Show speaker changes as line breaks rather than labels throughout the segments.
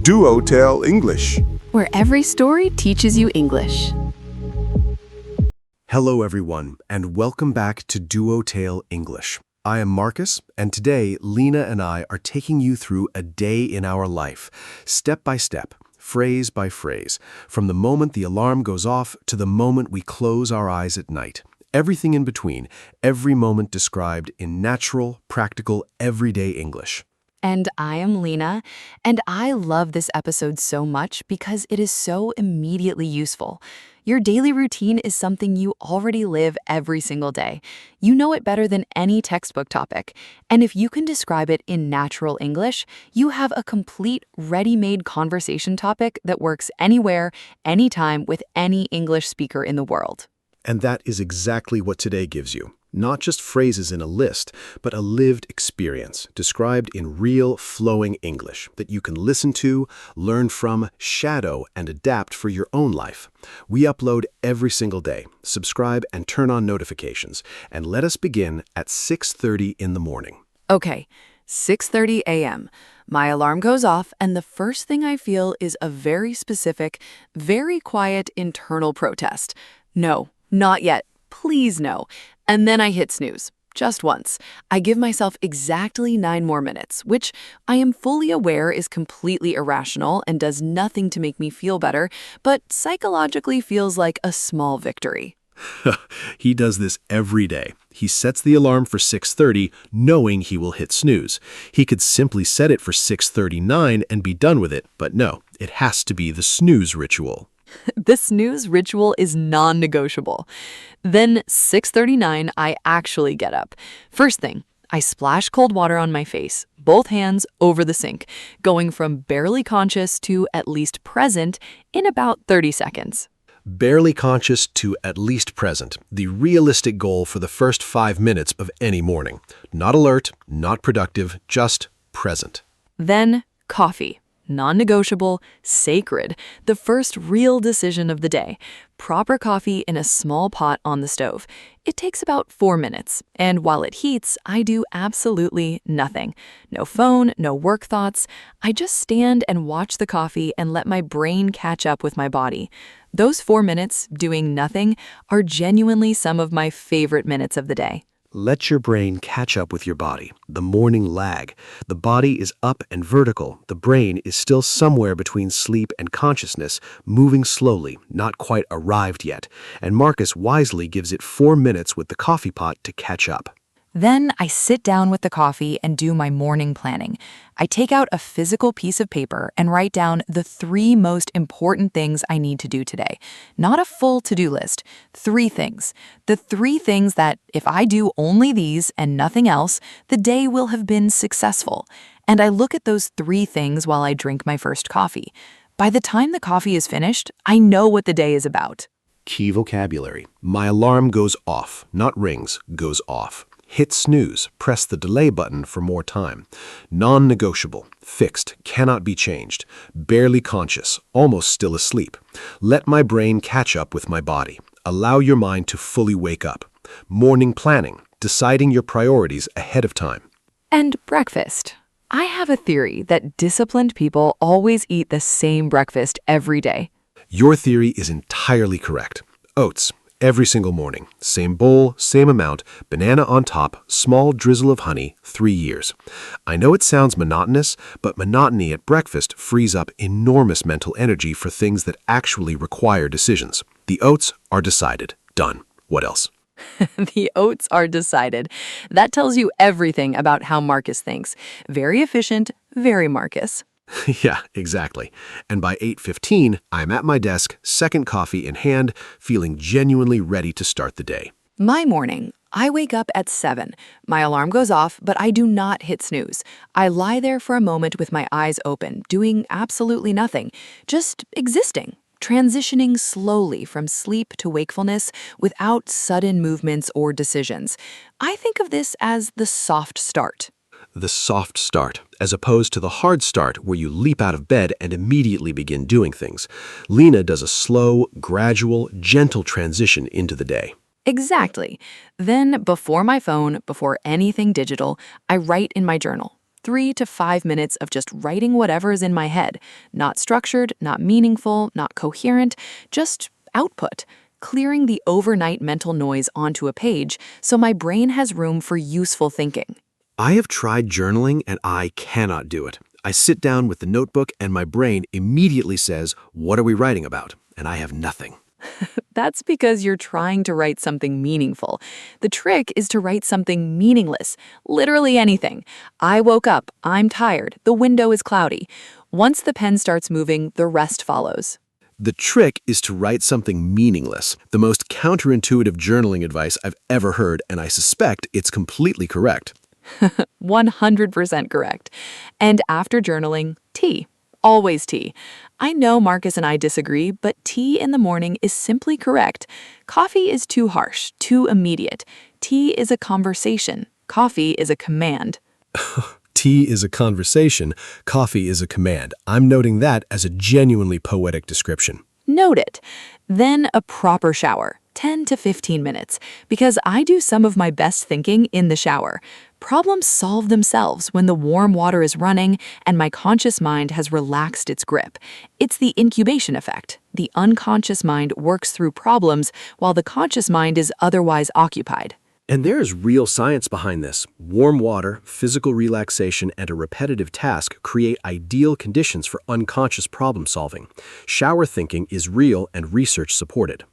DuoTale English.
where every story teaches you English.
Hello everyone, and welcome back to DuoTale English. I am Marcus, and today Lena and I are taking you through a day in our life, step by step, phrase by phrase, from the moment the alarm goes off to the moment we close our eyes at night. Everything in between, every moment described in natural, practical, everyday English.
And I am Lena, and I love this episode so much because it is so immediately useful. Your daily routine is something you already live every single day. You know it better than any textbook topic. And if you can describe it in natural English, you have a complete, ready-made conversation topic that works anywhere, anytime, with any English speaker in the world.
And that is exactly what today gives you. Not just phrases in a list, but a lived experience, described in real, flowing English that you can listen to, learn from, shadow, and adapt for your own life. We upload every single day. Subscribe and turn on notifications. And let us begin at 6:30 in the morning.
Okay, 6:30 a.m. My alarm goes off, and the first thing I feel is a very specific, very quiet internal protest. No, not yet. Please no. And then I hit snooze. Just once. I give myself exactly 9 more minutes, which I am fully aware is completely irrational and does nothing to make me feel better, but psychologically feels like a small victory.
He does this every day. He sets the alarm for 6:30, knowing he will hit snooze. He could simply set it for 6:39 and be done with it, but no, it has to be the snooze ritual.
The snooze ritual is non-negotiable. Then 6:39, I actually get up. First thing, I splash cold water on my face, both hands over the sink, going from barely conscious to at least present in about 30 seconds.
Barely conscious to at least present, the realistic goal for the first 5 minutes of any morning. Not alert, not productive, just present.
Then coffee. Non-negotiable, sacred, the first real decision of the day. Proper coffee in a small pot on the stove. It takes about 4 minutes, and while it heats, I do absolutely nothing. No phone, no work thoughts. I just stand and watch the coffee and let my brain catch up with my body. Those 4 minutes, doing nothing, are genuinely some of my favorite minutes of the day.
Let your brain catch up with your body. The morning lag. The body is up and vertical. The brain is still somewhere between sleep and consciousness, moving slowly, not quite arrived yet. And Marcus wisely gives it 4 minutes with the coffee pot to catch up.
Then I sit down with the coffee and do my morning planning. I take out a physical piece of paper and write down the 3 most important things I need to do today. Not a full to-do list, 3 things. The 3 things that, if I do only these and nothing else, the day will have been successful. And I look at those 3 things while I drink my first coffee. By the time the coffee is finished, I know what the day is about.
Key vocabulary. My alarm goes off, not rings, goes off. Hit snooze, press the delay button for more time. Non-negotiable, fixed, cannot be changed. Barely conscious, almost still asleep. Let my brain catch up with my body. Allow your mind to fully wake up. Morning planning, deciding your priorities ahead of time.
And breakfast. I have a theory that disciplined people always eat the same breakfast every day.
Your theory is entirely correct. Oats. Every single morning. Same bowl, same amount, banana on top, small drizzle of honey, 3 years. I know it sounds monotonous, but monotony at breakfast frees up enormous mental energy for things that actually require decisions. The oats are decided. Done. What else?
The oats are decided. That tells you everything about how Marcus thinks. Very efficient, very Marcus.
Yeah, exactly. And by 8:15, I'm at my desk, second coffee in hand, feeling genuinely ready to start the day.
My morning. I wake up at 7. My alarm goes off, but I do not hit snooze. I lie there for a moment with my eyes open, doing absolutely nothing, just existing, transitioning slowly from sleep to wakefulness without sudden movements or decisions. I think of this as the soft start.
The soft start, as opposed to the hard start where you leap out of bed and immediately begin doing things. Lena does a slow, gradual, gentle transition into the day.
Exactly. Then, before my phone, before anything digital, I write in my journal. 3 to 5 minutes of just writing whatever is in my head. Not structured, not meaningful, not coherent, just output. Clearing the overnight mental noise onto a page so my brain has room for useful thinking.
I have tried journaling and I cannot do it. I sit down with the notebook and my brain immediately says, "What are we writing about?" And I have nothing.
That's because you're trying to write something meaningful. The trick is to write something meaningless, literally anything. I woke up, I'm tired, the window is cloudy. Once the pen starts moving, the rest follows.
The trick is to write something meaningless, the most counterintuitive journaling advice I've ever heard, and I suspect it's completely correct.
100% correct. And after journaling, tea. Always tea. I know Marcus and I disagree, but tea in the morning is simply correct. Coffee is too harsh, too immediate. Tea is a conversation. Coffee is a command.
Tea is a conversation, coffee is a command. I'm noting that as a genuinely poetic description.
Note it. Then a proper shower, 10 to 15 minutes, because I do some of my best thinking in the shower. Problems solve themselves when the warm water is running and my conscious mind has relaxed its grip. It's the incubation effect. The unconscious mind works through problems while the conscious mind is otherwise occupied.
And there is real science behind this. Warm water, physical relaxation, and a repetitive task create ideal conditions for unconscious problem solving. Shower thinking is real and research supported.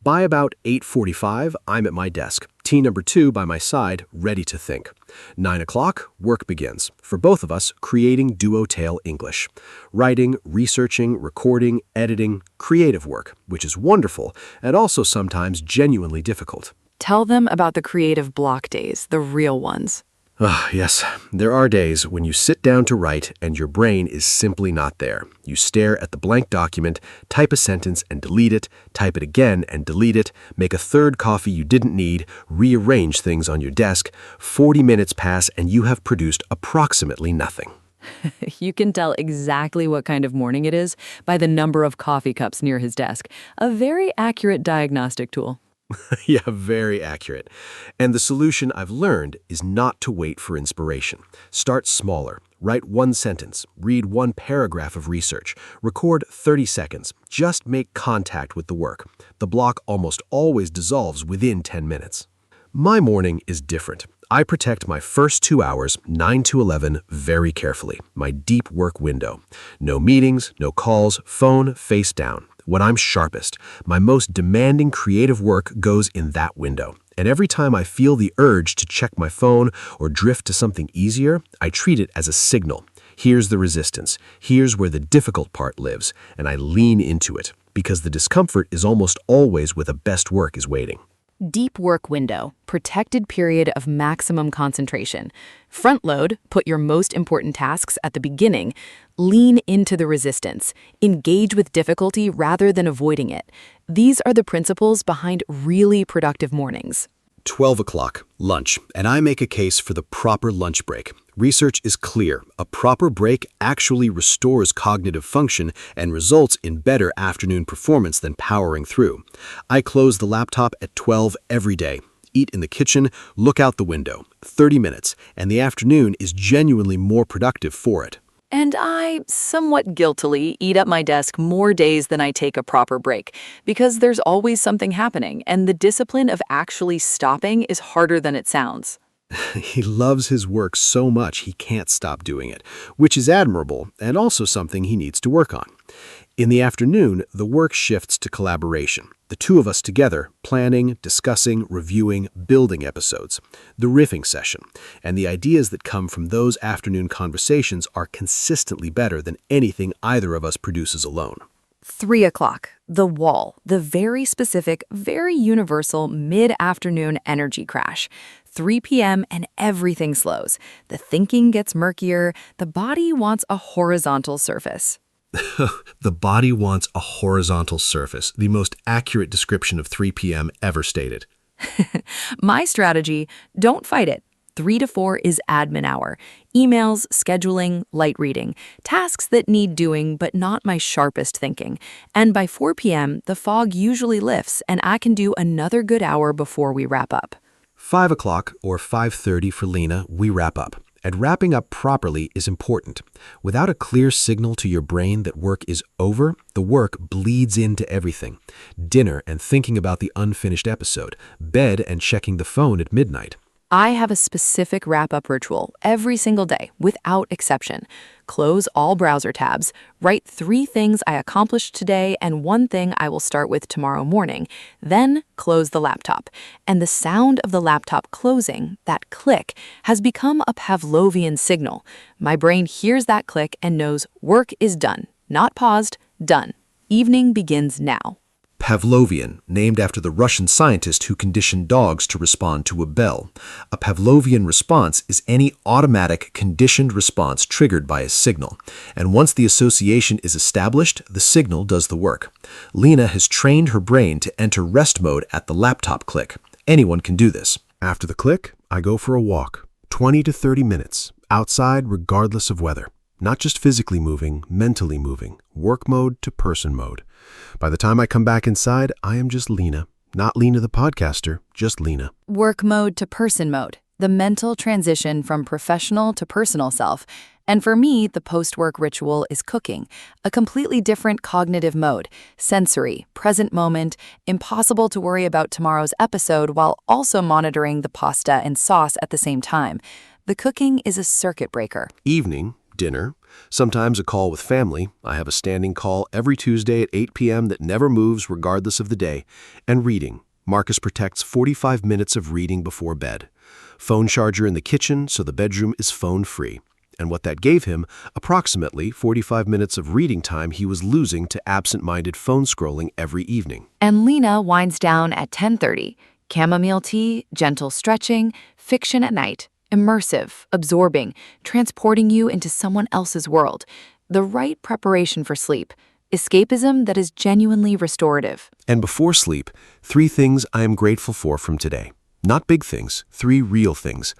By about 8:45, I'm at my desk, tea number 2 by my side, ready to think. 9 o'clock, work begins. For both of us, creating DuoTale English. Writing, researching, recording, editing, creative work, which is wonderful and also sometimes genuinely difficult.
Tell them about the creative block days, the real ones.
Yes, there are days when you sit down to write and your brain is simply not there. You stare at the blank document, type a sentence and delete it, type it again and delete it, make a third coffee you didn't need, rearrange things on your desk. 40 minutes pass and you have produced approximately nothing.
You can tell exactly what kind of morning it is by the number of coffee cups near his desk. A very accurate diagnostic tool.
Yeah, very accurate. And the solution I've learned is not to wait for inspiration. Start smaller. Write one sentence. Read one paragraph of research. Record 30 seconds. Just make contact with the work. The block almost always dissolves within 10 minutes. My morning is different. I protect my first 2 hours, 9 to 11, very carefully. My deep work window. No meetings, no calls, phone face down. When I'm sharpest, my most demanding creative work goes in that window. And every time I feel the urge to check my phone or drift to something easier, I treat it as a signal. Here's the resistance. Here's where the difficult part lives. And I lean into it, because the discomfort is almost always where the best work is waiting.
Deep work window, protected period of maximum concentration. Front load, put your most important tasks at the beginning. Lean into the resistance. Engage with difficulty rather than avoiding it. These are the principles behind really productive mornings.
12 o'clock, lunch, and I make a case for the proper lunch break. Research is clear. A proper break actually restores cognitive function and results in better afternoon performance than powering through. I close the laptop at 12 every day. Eat in the kitchen, look out the window. 30 minutes, and the afternoon is genuinely more productive for it.
And I, somewhat guiltily, eat at my desk more days than I take a proper break, because there's always something happening, and the discipline of actually stopping is harder than it sounds.
He loves his work so much he can't stop doing it, which is admirable and also something he needs to work on. In the afternoon, the work shifts to collaboration. The two of us together, planning, discussing, reviewing, building episodes. The riffing session. And the ideas that come from those afternoon conversations are consistently better than anything either of us produces alone.
3 o'clock, the wall, the very specific, very universal mid-afternoon energy crash. 3 p.m. and everything slows. The thinking gets murkier. The body wants a horizontal surface.
The body wants a horizontal surface, the most accurate description of 3 p.m. ever stated.
My strategy, don't fight it. 3 to 4 is admin hour. Emails, scheduling, light reading. Tasks that need doing, but not my sharpest thinking. And by 4 p.m., the fog usually lifts, and I can do another good hour before we wrap up.
5 o'clock or 5:30 for Lena, we wrap up. And wrapping up properly is important. Without a clear signal to your brain that work is over, the work bleeds into everything. Dinner and thinking about the unfinished episode, bed and checking the phone at midnight.
I have a specific wrap-up ritual every single day, without exception. Close all browser tabs, write 3 things I accomplished today and 1 thing I will start with tomorrow morning, then close the laptop. And the sound of the laptop closing, that click, has become a Pavlovian signal. My brain hears that click and knows work is done, not paused, done. Evening begins now.
Pavlovian, named after the Russian scientist who conditioned dogs to respond to a bell. A Pavlovian response is any automatic, conditioned response triggered by a signal. And once the association is established, the signal does the work. Lena has trained her brain to enter rest mode at the laptop click. Anyone can do this. After the click, I go for a walk. 20 to 30 minutes, outside regardless of weather. Not just physically moving, mentally moving. Work mode to person mode. By the time I come back inside, I am just Lena. Not Lena the podcaster, just Lena.
Work mode to person mode, the mental transition from professional to personal self. And for me, the post-work ritual is cooking, a completely different cognitive mode, sensory, present moment, impossible to worry about tomorrow's episode while also monitoring the pasta and sauce at the same time. The cooking is a circuit breaker.
Evening, dinner, sometimes a call with family. I have a standing call every Tuesday at 8 p.m. that never moves regardless of the day. And reading. Marcus protects 45 minutes of reading before bed. Phone charger in the kitchen, so the bedroom is phone-free. And what that gave him, approximately 45 minutes of reading time he was losing to absent-minded phone scrolling every evening.
And Lena winds down at 10:30. Chamomile tea, gentle stretching, fiction at night. Immersive, absorbing, transporting you into someone else's world. The right preparation for sleep. Escapism that is genuinely restorative.
And before sleep, 3 things I am grateful for from today. Not big things, 3 real things.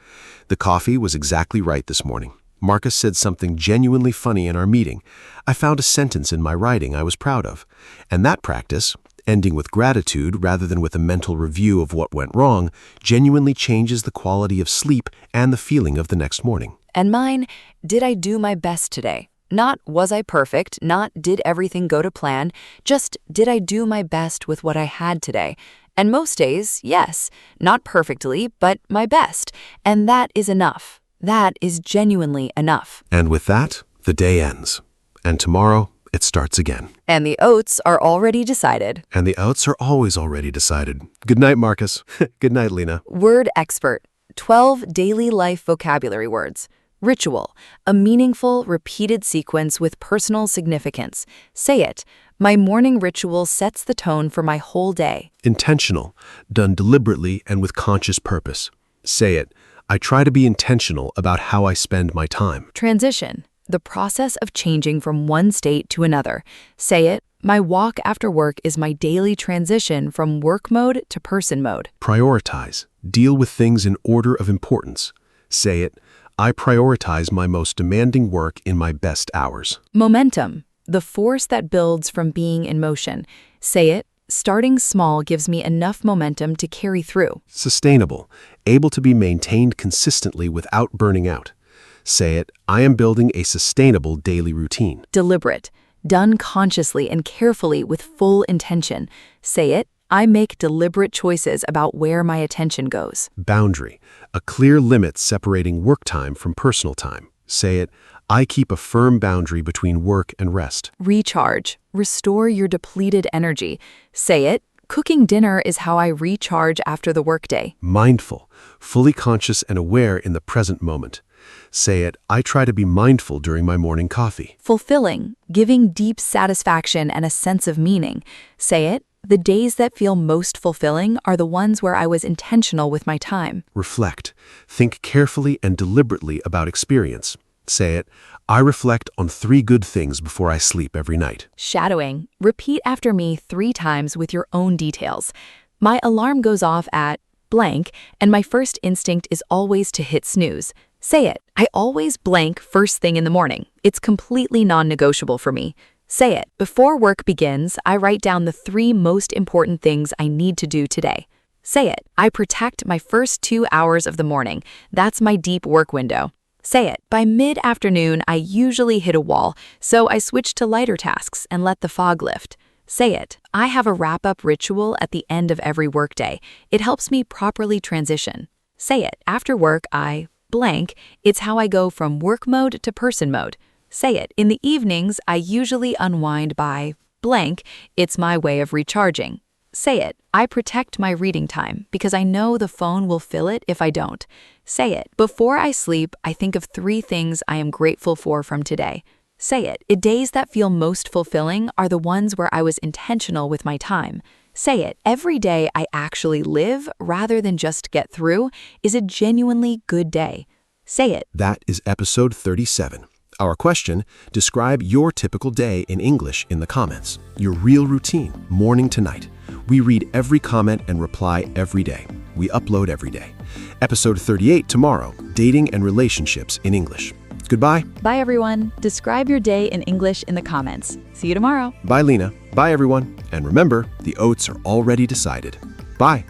The coffee was exactly right this morning. Marcus said something genuinely funny in our meeting. I found a sentence in my writing I was proud of. And that practice, ending with gratitude rather than with a mental review of what went wrong, genuinely changes the quality of sleep and the feeling of the next morning.
And mine, did I do my best today? Not was I perfect, not did everything go to plan, just did I do my best with what I had today? And most days, yes, not perfectly, but my best. And that is enough. That is genuinely enough.
And with that, the day ends. And tomorrow, it starts again.
And the oats are already decided.
And the outs are always already decided. Good night, Marcus. Good night, Lena.
Word expert. 12 daily life vocabulary words. Ritual. A meaningful, repeated sequence with personal significance. Say it. My morning ritual sets the tone for my whole day.
Intentional. Done deliberately and with conscious purpose. Say it. I try to be intentional about how I spend my time.
Transition. The process of changing from one state to another. Say it. My walk after work is my daily transition from work mode to person mode.
Prioritize. Deal with things in order of importance. Say it. I prioritize my most demanding work in my best hours.
Momentum. The force that builds from being in motion. Say it. Starting small gives me enough momentum to carry through.
Sustainable. Able to be maintained consistently without burning out. Say it. I am building a sustainable daily routine.
Deliberate. Done consciously and carefully with full intention. Say it. I make deliberate choices about where my attention goes.
Boundary. A clear limit separating work time from personal time. Say it. I keep a firm boundary between work and rest.
Recharge. Restore your depleted energy. Say it. Cooking dinner is how I recharge after the workday.
Mindful. Fully conscious and aware in the present moment. Say it. I try to be mindful during my morning coffee.
Fulfilling. Giving deep satisfaction and a sense of meaning. Say it. The days that feel most fulfilling are the ones where I was intentional with my time.
Reflect. Think carefully and deliberately about experience. Say it. I reflect on 3 good things before I sleep every night.
Shadowing. Repeat after me 3 times with your own details. My alarm goes off at blank, and my first instinct is always to hit snooze. Say it. I always blank first thing in the morning. It's completely non-negotiable for me. Say it. Before work begins, I write down the 3 most important things I need to do today. Say it. I protect my first 2 hours of the morning. That's my deep work window. Say it. By mid-afternoon, I usually hit a wall, so I switch to lighter tasks and let the fog lift. Say it. I have a wrap-up ritual at the end of every workday. It helps me properly transition. Say it. After work, I blank. It's how I go from work mode to person mode. Say it. In the evenings, I usually unwind by blank. It's my way of recharging. Say it. I protect my reading time because I know the phone will fill it if I don't. Say it. Before I sleep, I think of 3 things I am grateful for from today. Say it. Days that feel most fulfilling are the ones where I was intentional with my time. Say it. Every day I actually live rather than just get through is a genuinely good day. Say it.
That is episode 37. Our question, describe your typical day in English in the comments. Your real routine, morning to night. We read every comment and reply every day. We upload every day. Episode 38 tomorrow, dating and relationships in English. Goodbye.
Bye, everyone. Describe your day in English in the comments. See you tomorrow.
Bye, Lena. Bye, everyone. And remember, the oats are already decided. Bye.